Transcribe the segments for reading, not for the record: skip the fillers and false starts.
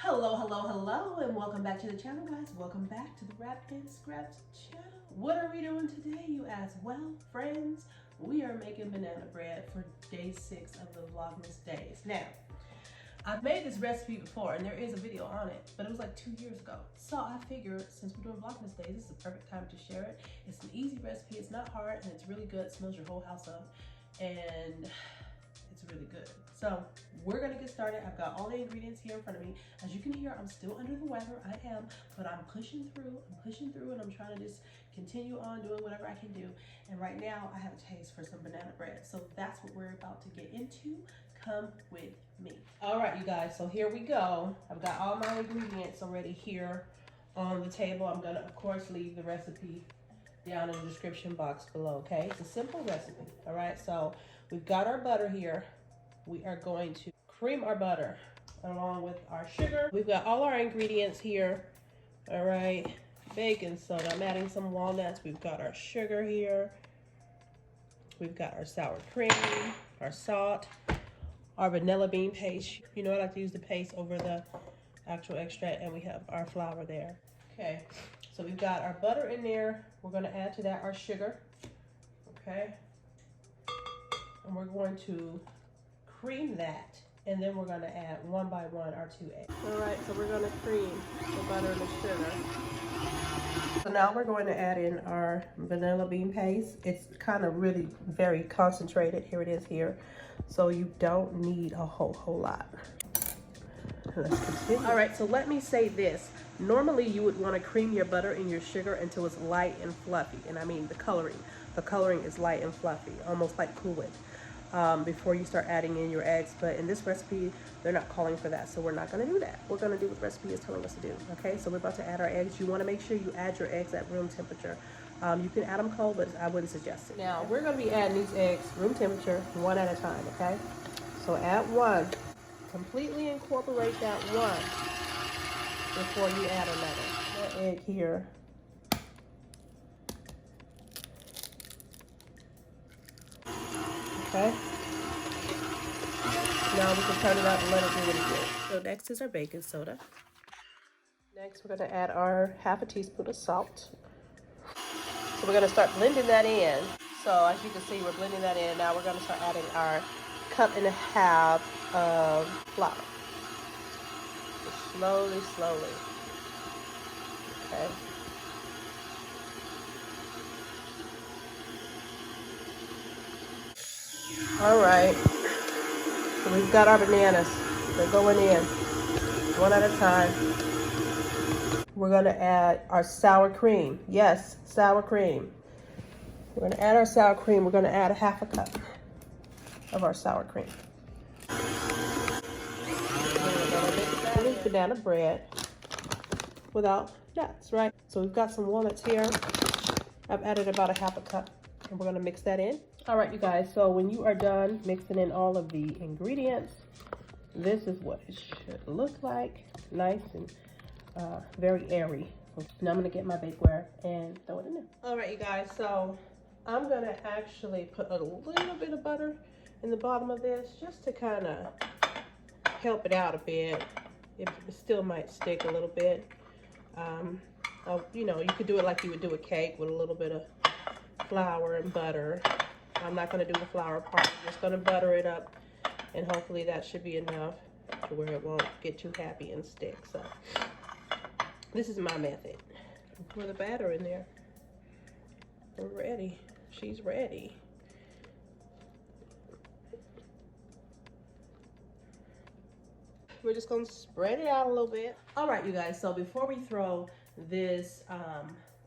Hello, and welcome back to the channel, guys. Welcome back to the Wrap and Scraps channel. What are we doing today, you ask? Well, friends, we are making banana bread for day 6 of the Vlogmas days. Now, I've made this recipe before, and there is a video on it, but it was like 2 years ago. So I figured, since we're doing Vlogmas days, this is the perfect time to share it. It's an easy recipe, it's not hard, and it's really good. It smells your whole house up, and it's really good. So we're gonna get started. I've got all the ingredients here in front of me. As you can hear, I'm still under the weather. I am, but I'm pushing through, and I'm trying to just continue on doing whatever I can do. And right now I have a taste for some banana bread. So that's what we're about to get into. Come with me. All right, you guys, so here we go. I've got all my ingredients already here on the table. I'm gonna, of course, leave the recipe down in the description box below, okay? It's a simple recipe, all right? So we've got our butter here. We are going to cream our butter along with our sugar. We've got all our ingredients here, all right? Baking soda, I'm adding some walnuts. We've got our sugar here. We've got our sour cream, our salt, our vanilla bean paste. You know, I like to use the paste over the actual extract, and we have our flour there. Okay, so we've got our butter in there. We're gonna add to that our sugar, okay? And we're going to cream that, and then we're going to add one by one our 2 eggs. All right, so we're going to cream the butter and the sugar. So now we're going to add in our vanilla bean paste. It's kind of really very concentrated. Here it is here. So you don't need a whole lot. Let's continue. All right, so let me say this. Normally you would want to cream your butter and your sugar until it's light and fluffy. And I mean the coloring. The coloring is light and fluffy, almost like Kool-Aid. Before you start adding in your eggs, but in this recipe they're not calling for that, so we're not going to do that. We're going to do what the recipe is telling us to do. Okay, so we're about to add our eggs. You want to make sure you add your eggs at room temperature. You can add them cold, but I wouldn't suggest it. Now we're going to be adding these eggs room temperature, one at a time. Okay, so add one, completely incorporate that one before you add another. More egg here. Okay. Now we can turn it up and let it do what it does. So next is our baking soda. Next we're going to add our half a teaspoon of salt. So we're going to start blending that in. So as you can see, we're blending that in. Now we're going to start adding our 1.5 cups of flour. Just slowly. Okay. All right, so we've got our bananas. They're going in one at a time. We're going to add our sour cream. Yes, sour cream. We're going to add our sour cream. We're going to add a 1/2 cup of our sour cream. Banana bread without nuts, right? So we've got some walnuts here. I've added about a 1/2 cup, and we're going to mix that in. All right, you guys, so when you are done mixing in all of the ingredients, this is what it should look like. Nice and very airy. Now I'm gonna get my bakeware and throw it in there. All right, you guys, so I'm gonna actually put a little bit of butter in the bottom of this just to kind of help it out a bit. It still might stick a little bit. You know, you could do it like you would do a cake with a little bit of flour and butter. I'm not going to do the flour part. I'm just going to butter it up, and hopefully that should be enough to where it won't get too happy and stick. So this is my method. Pour the batter in there. We're ready. She's ready. We're just going to spread it out a little bit. All right, you guys, so before we throw this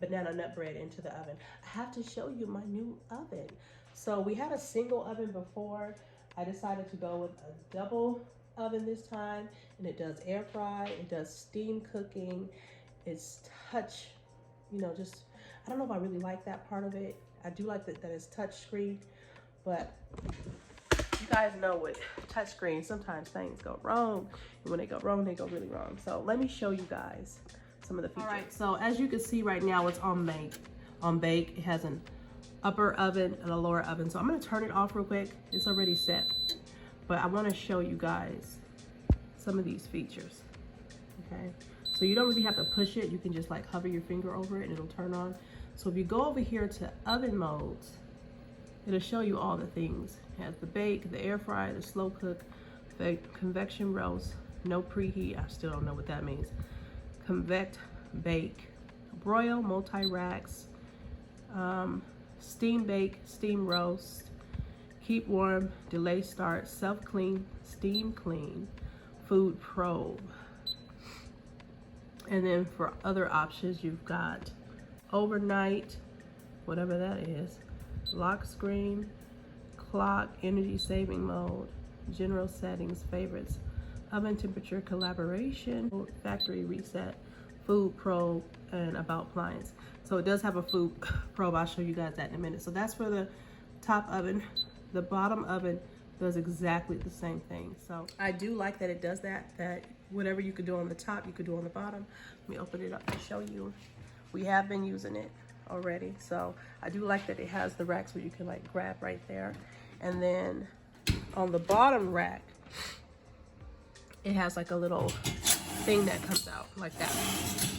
banana nut bread into the oven, I have to show you my new oven. So we had a single oven before. I decided to go with a double oven this time, and it does air fry, it does steam cooking, it's touch, you know, just, I don't know if I really like that part of it. I do like that it's touch screen, but you guys know with touch screen, sometimes things go wrong, and when they go wrong, they go really wrong. So let me show you guys some of the features. All right, so as you can see right now, it's on bake. It has an upper oven and a lower oven. So I'm gonna turn it off real quick. It's already set, but I wanna show you guys some of these features. okay? So you don't really have to push it. You can just like hover your finger over it and it'll turn on. So if you go over here to oven modes, it'll show you all the things. It has the bake, the air fry, the slow cook, the convection roast, no preheat, I still don't know what that means. Convect, bake, broil, multi-racks, steam bake, steam roast, keep warm, delay start, self-clean, steam clean, food probe. And then for other options, you've got overnight, whatever that is, lock screen, clock, energy saving mode, general settings, favorites, oven temperature, collaboration, factory reset, food probe, and about appliance. So it does have a food probe. I'll show you guys that in a minute. So that's for the top oven. The bottom oven does exactly the same thing. So I do like that it does that whatever you could do on the top, you could do on the bottom. Let me open it up and show you. We have been using it already. So I do like that it has the racks where you can like grab right there. And then on the bottom rack, it has like a little thing that comes out like that.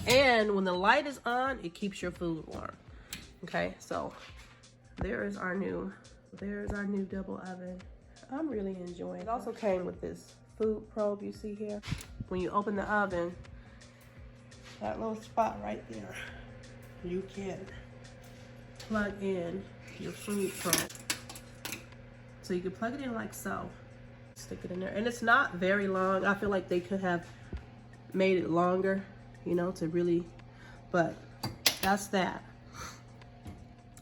And when the light is on, it keeps your food warm. Okay, so there's our new double oven. I'm really enjoying it. It also came with this food probe you see here. When you open the oven, that little spot right there, you can plug in your food probe. So you can plug it in like so, stick it in there. And it's not very long. I feel like they could have made it longer, you know, to really, but that's that.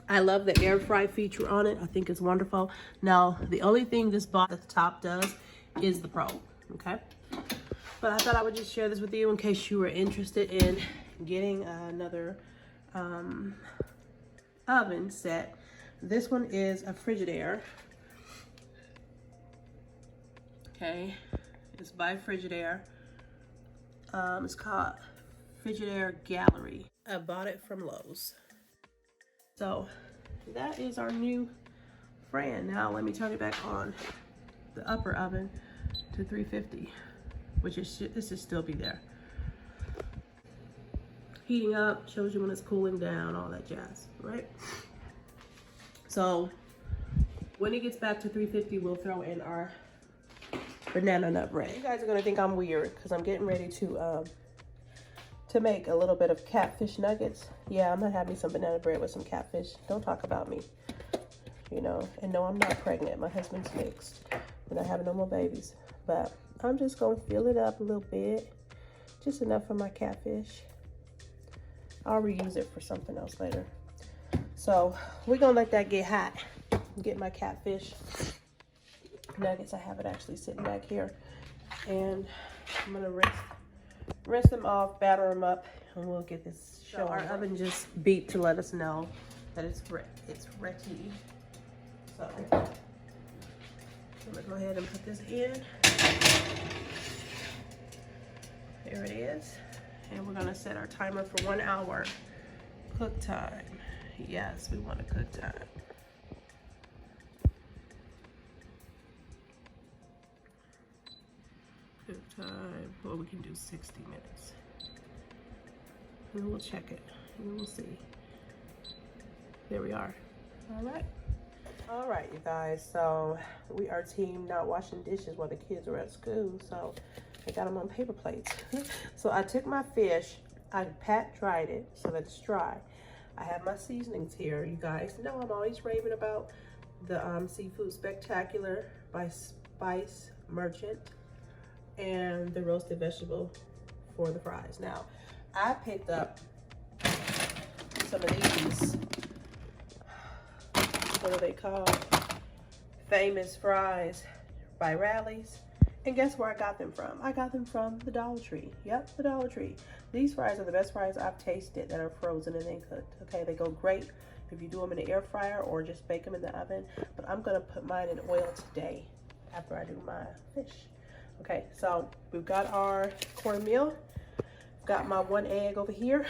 I love the air fry feature on it. I think it's wonderful. Now, the only thing this box at the top does is the probe, okay? But I thought I would just share this with you in case you were interested in getting another oven set. This one is a Frigidaire. Okay, it's by Frigidaire. It's called Frigidaire Gallery. I bought it from Lowe's. So that is our new friend. Now let me turn it back on the upper oven to 350, which is this should still be there. Heating up, shows you when it's cooling down, all that jazz, right? So when it gets back to 350, we'll throw in our banana nut bread. You guys are gonna think I'm weird because I'm getting ready to make a little bit of catfish nuggets. Yeah, I'm gonna have me some banana bread with some catfish. Don't talk about me, you know. And no, I'm not pregnant. My husband's mixed. We're not having no more babies. But I'm just gonna fill it up a little bit, just enough for my catfish. I'll reuse it for something else later. So we're gonna let that get hot. Get my catfish nuggets. I have it actually sitting back here, and I'm gonna rinse them off, batter them up, and we'll get this show. So our oven just beeped to let us know that it's ready. So I'm gonna go ahead and put this in. There it is. And we're gonna set our timer for 1 hour cook time. Yes, we want a cook time. Cook time, well, we can do 60 minutes. And we'll check it, and we'll see. There we are. All right, you guys, so we are team not washing dishes while the kids are at school, so I got them on paper plates. So I took my fish, I pat dried it so that it's dry. I have my seasonings here. You guys know I'm always raving about the Seafood Spectacular by Spice Merchant and the roasted vegetable for the fries. Now, I picked up some of these, what are they called? Famous fries by Rally's. And guess where I got them from? I got them from the Dollar Tree. Yep, the Dollar Tree. These fries are the best fries I've tasted that are frozen and then cooked. Okay, they go great if you do them in the air fryer or just bake them in the oven. But I'm gonna put mine in oil today after I do my fish. Okay, so we've got our cornmeal. Got my 1 egg over here.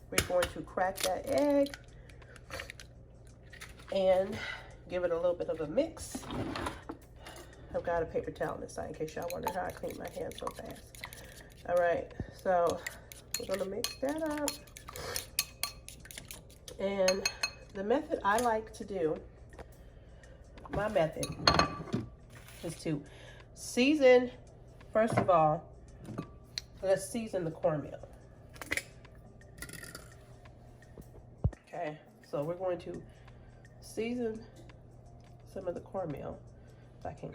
We're going to crack that egg and give it a little bit of a mix. I've got a paper towel on this side in case y'all wonder how I clean my hands so fast. All right, so we're gonna mix that up. And the method I like to do, my method, is to season, first of all, let's season the cornmeal. Okay, so we're going to season some of the cornmeal. If I can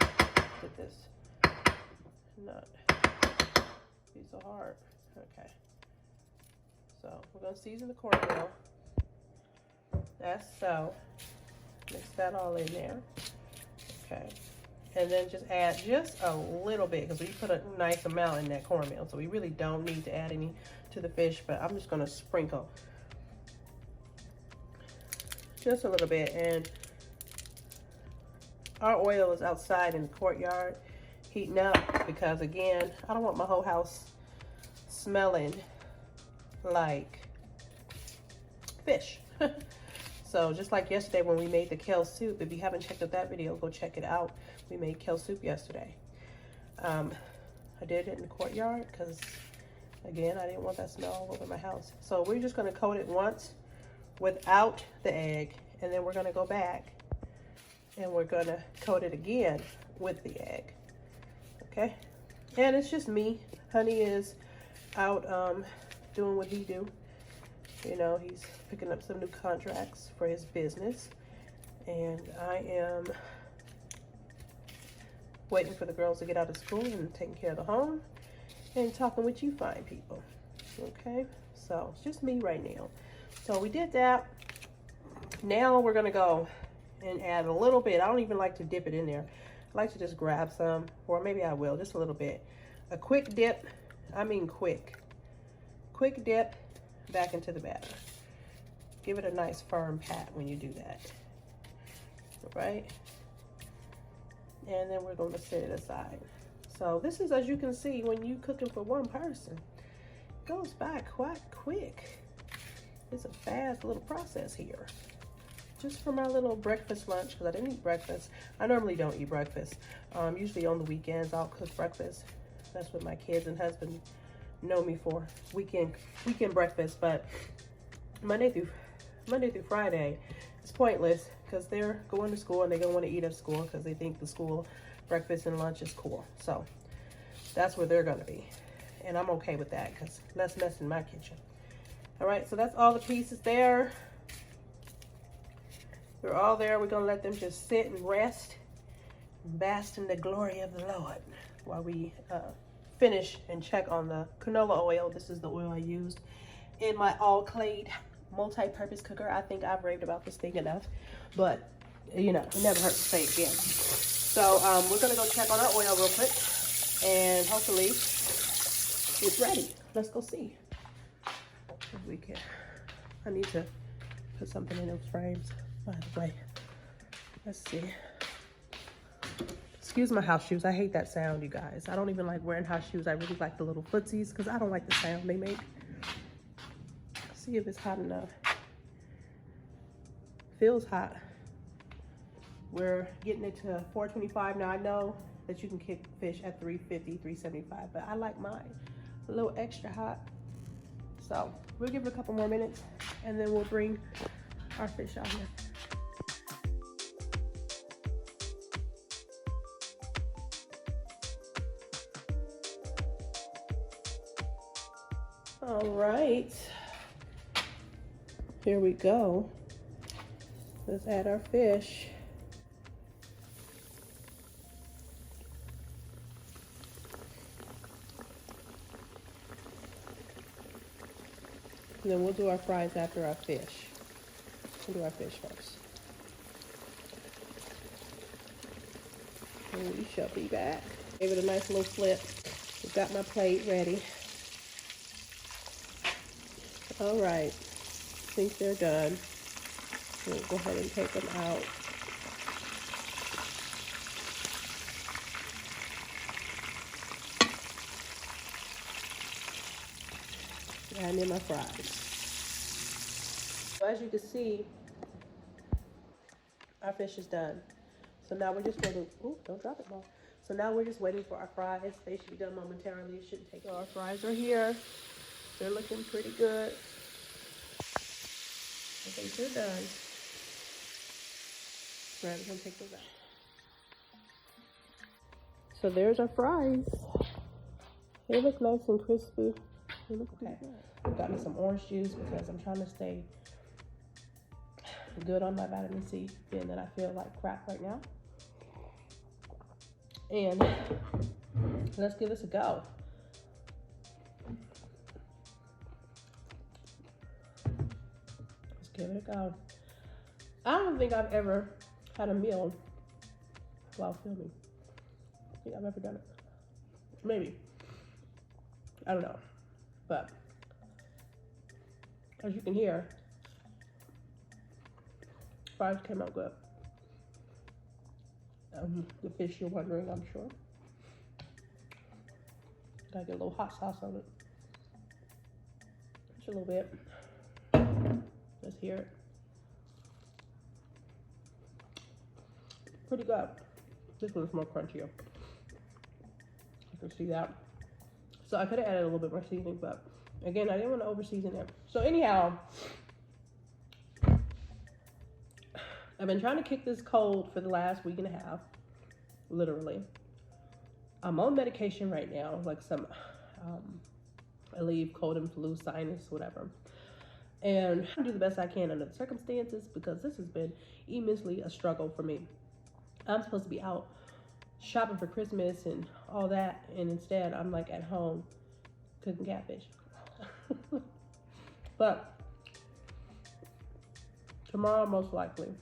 get this not be so hard. Okay, so we're going to season the cornmeal. That's so. Mix that all in there. Okay, and then just add just a little bit, because we put a nice amount in that cornmeal, so we really don't need to add any to the fish, but I'm just going to sprinkle just a little bit. And our oil is outside in the courtyard heating up, because again, I don't want my whole house smelling like fish. So just like yesterday when we made the kale soup, if you haven't checked out that video, go check it out. We made kale soup yesterday. I did it in the courtyard because, again, I didn't want that smell all over my house. So we're just going to coat it once without the egg, and then we're going to go back and we're going to coat it again with the egg. Okay? And it's just me. Honey is out doing what he do. You know, he's picking up some new contracts for his business, and I am waiting for the girls to get out of school and taking care of the home and talking with you fine people. Okay, so it's just me right now. So we did that. Now we're gonna go and add a little bit. I don't even like to dip it in there. I like to just grab some, or maybe I will, just a little bit. A quick dip, I mean quick dip back into the batter. Give it a nice firm pat when you do that. All right, and then we're going to set it aside. So this is, as you can see, when you cooking for one person, it goes by quite quick. It's a fast little process here. Just for my little breakfast lunch, because I didn't eat breakfast. I normally don't eat breakfast. Usually on the weekends I'll cook breakfast. That's what my kids and husband know me for, weekend breakfast. But Monday through Friday, it's pointless, because they're going to school and they're gonna want to eat at school because they think the school breakfast and lunch is cool. So that's where they're gonna be, and I'm okay with that, because less mess in my kitchen. All right, so that's all the pieces there. They're all there. We're gonna let them just sit and rest and bask in the glory of the Lord while we finish and check on the canola oil. This is the oil I used in my all-clad multi-purpose cooker. I think I've raved about this thing enough, but you know, it never hurts to say it again. So we're gonna go check on our oil real quick, and hopefully it's ready. Let's go see if we can. I need to put something in those frames, by the way. Let's see. Excuse my house shoes. I hate that sound, you guys. I don't even like wearing house shoes. I really like the little footsies, because I don't like the sound they make. See if it's hot enough. Feels hot. We're getting it to 425. Now I know that you can cook fish at 350, 375, but I like mine a little extra hot. So we'll give it a couple more minutes, and then we'll bring our fish out here. All right, here we go. Let's add our fish. And then we'll do our fries after our fish. We'll do our fish first. And we shall be back. Gave it a nice little flip. I've got my plate ready. All right, I think they're done. We'll go ahead and take them out. And in my fries. So as you can see, our fish is done. So now we're just going to, ooh, don't drop it, Mom. So So now we're just waiting for our fries. They should be done momentarily. It shouldn't take. So our fries are here. They're looking pretty good. I think they're done. Right, we're gonna take those out. So there's our fries. They look nice and crispy. They look okay. I've got me some orange juice because I'm trying to stay good on my vitamin C, being that I feel like crap right now. And let's give this a go. Let's give it a go. I don't think I've ever had a meal while filming. I think I've ever done it. Maybe. I don't know. But as you can hear, fries came out good. The fish, you're wondering, I'm sure. Gotta get a little hot sauce on it. Just a little bit. Let's hear it. Pretty good. This one's more crunchier. You can see that. So I could have added a little bit more seasoning, but again, I didn't want to over season it. So anyhow, I've been trying to kick this cold for the last week and a half, literally. I'm on medication right now, like some, I leave cold and flu, sinus, whatever. And I do the best I can under the circumstances because this has been immensely a struggle for me. I'm supposed to be out shopping for Christmas and all that, and instead I'm like at home cooking catfish. But tomorrow, most likely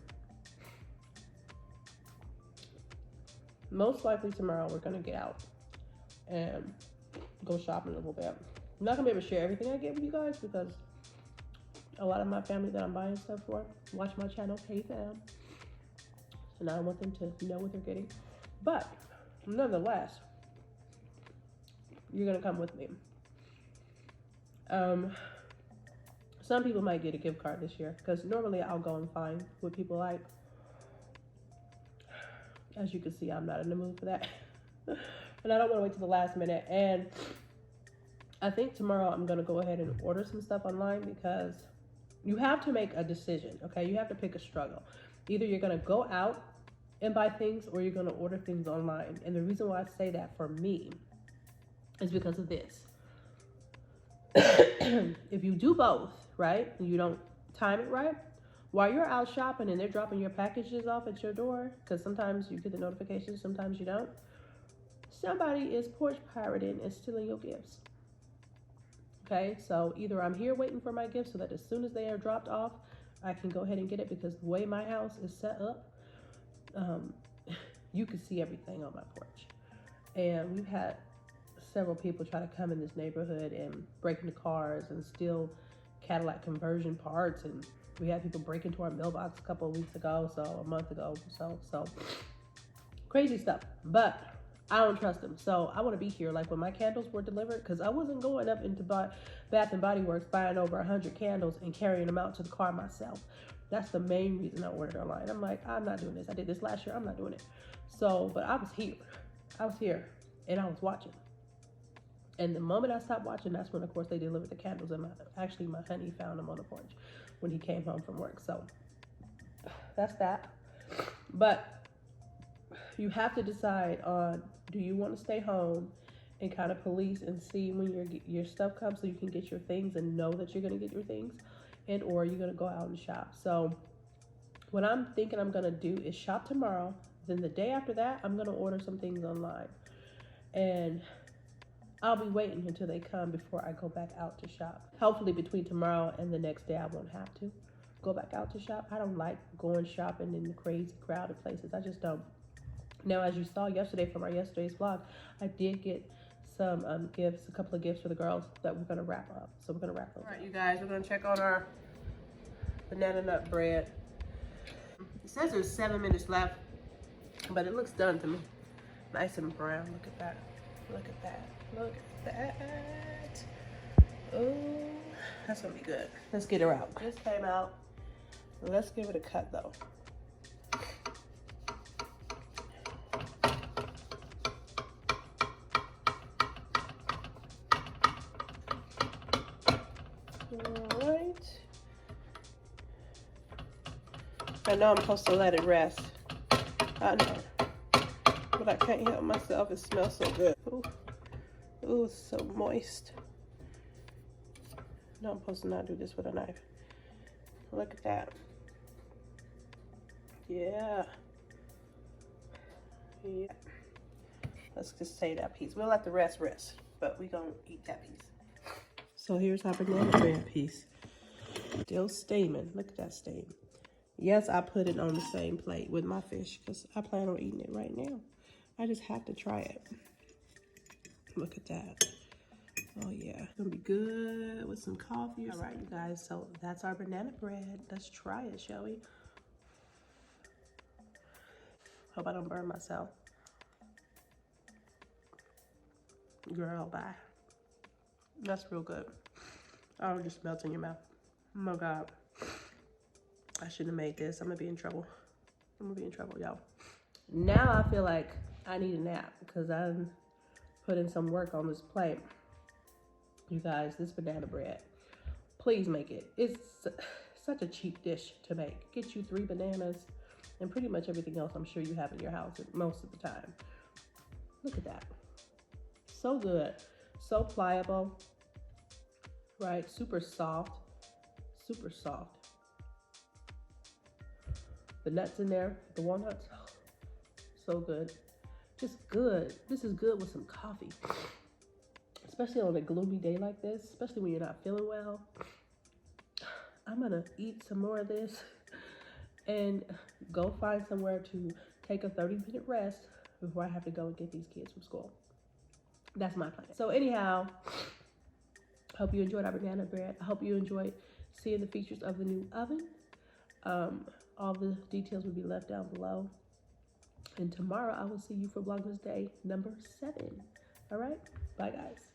tomorrow we're gonna get out and go shopping a little bit. I'm not gonna be able to share everything I get with you guys because a lot of my family that I'm buying stuff for watch my channel, hey fam, and I don't want them to know what they're getting. But nonetheless, you're gonna come with me. Some people might get a gift card this year because normally I'll go and find what people like. As you can see, I'm not in the mood for that. And I don't want to wait till the last minute. And I think tomorrow I'm gonna go ahead and order some stuff online because you have to make a decision, okay? You have to pick a struggle. Either you're gonna go out and buy things or you're gonna order things online. And the reason why I say that for me is because of this. If you do both, right, and you don't time it right, while you're out shopping and they're dropping your packages off at your door, because sometimes you get the notifications, sometimes you don't, somebody is porch pirating and stealing your gifts. Okay, so either I'm here waiting for my gifts so that as soon as they are dropped off, I can go ahead and get it, because the way my house is set up, you can see everything on my porch. And we've had several people try to come in this neighborhood and break into cars and steal Cadillac conversion parts, and we had people break into our mailbox a couple of weeks ago, so a month ago, so crazy stuff. But I don't trust them, so I want to be here. Like when my candles were delivered, because I wasn't going up into Bath and Body Works buying over 100 candles and carrying them out to the car myself. That's the main reason I ordered online. I'm like, I'm not doing this. I did this last year. I'm not doing it. So, but I was here, and I was watching. And the moment I stopped watching, that's when, of course, they delivered the candles. And actually, my honey found them on the porch when he came home from work. So that's that. But you have to decide on, do you want to stay home and kind of police and see when your stuff comes so you can get your things and know that you're going to get your things, and or you're going to go out and shop. So what I'm thinking I'm going to do is shop tomorrow. Then the day after that, I'm going to order some things online. And I'll be waiting until they come before I go back out to shop. Hopefully between tomorrow and the next day, I won't have to go back out to shop. I don't like going shopping in the crazy crowded places. I just don't. Now, as you saw yesterday from our yesterday's vlog, I did get some gifts, a couple of gifts for the girls that we're gonna wrap up. So we're gonna wrap those. All right, you guys, we're gonna check on our banana nut bread. It says there's 7 minutes left, but it looks done to me. Nice and brown. Look at that. Look at that. Look at that. Oh, that's gonna be good. Let's get her out. This came out. Let's give it a cut though. All right. I know I'm supposed to let it rest. I know. But I can't help myself. It smells so good. Ooh, ooh, it's so moist. No, I'm supposed to not do this with a knife. Look at that. Yeah. Yeah. Let's just save that piece. We'll let the rest rest, but we gonna eat that piece. So here's our banana bread piece. Still steaming. Look at that steam. Yes, I put it on the same plate with my fish because I plan on eating it right now. I just have to try it. Look at that. Oh yeah, it's gonna be good with some coffee. All right, you guys, so that's our banana bread. Let's try it, shall we? Hope I don't burn myself. Girl, bye. That's real good. Oh, it just melts in your mouth. Oh my God. I shouldn't have made this. I'm gonna be in trouble. I'm gonna be in trouble, y'all. Now I feel like I need a nap because I'm putting some work on this plate. You guys, this banana bread, please make it. It's such a cheap dish to make. Get you 3 bananas and pretty much everything else I'm sure you have in your house most of the time. Look at that. So good. So pliable. Right? Super soft. Super soft. The nuts in there, the walnuts, oh, so good. Just good. This is good with some coffee. Especially on a gloomy day like this, especially when you're not feeling well. I'm gonna eat some more of this and go find somewhere to take a 30-minute rest before I have to go and get these kids from school. That's my plan. So anyhow, hope you enjoyed our banana bread. I hope you enjoyed seeing the features of the new oven. All the details will be left down below. And tomorrow I will see you for Vlogmas Day number 7. All right? Bye, guys.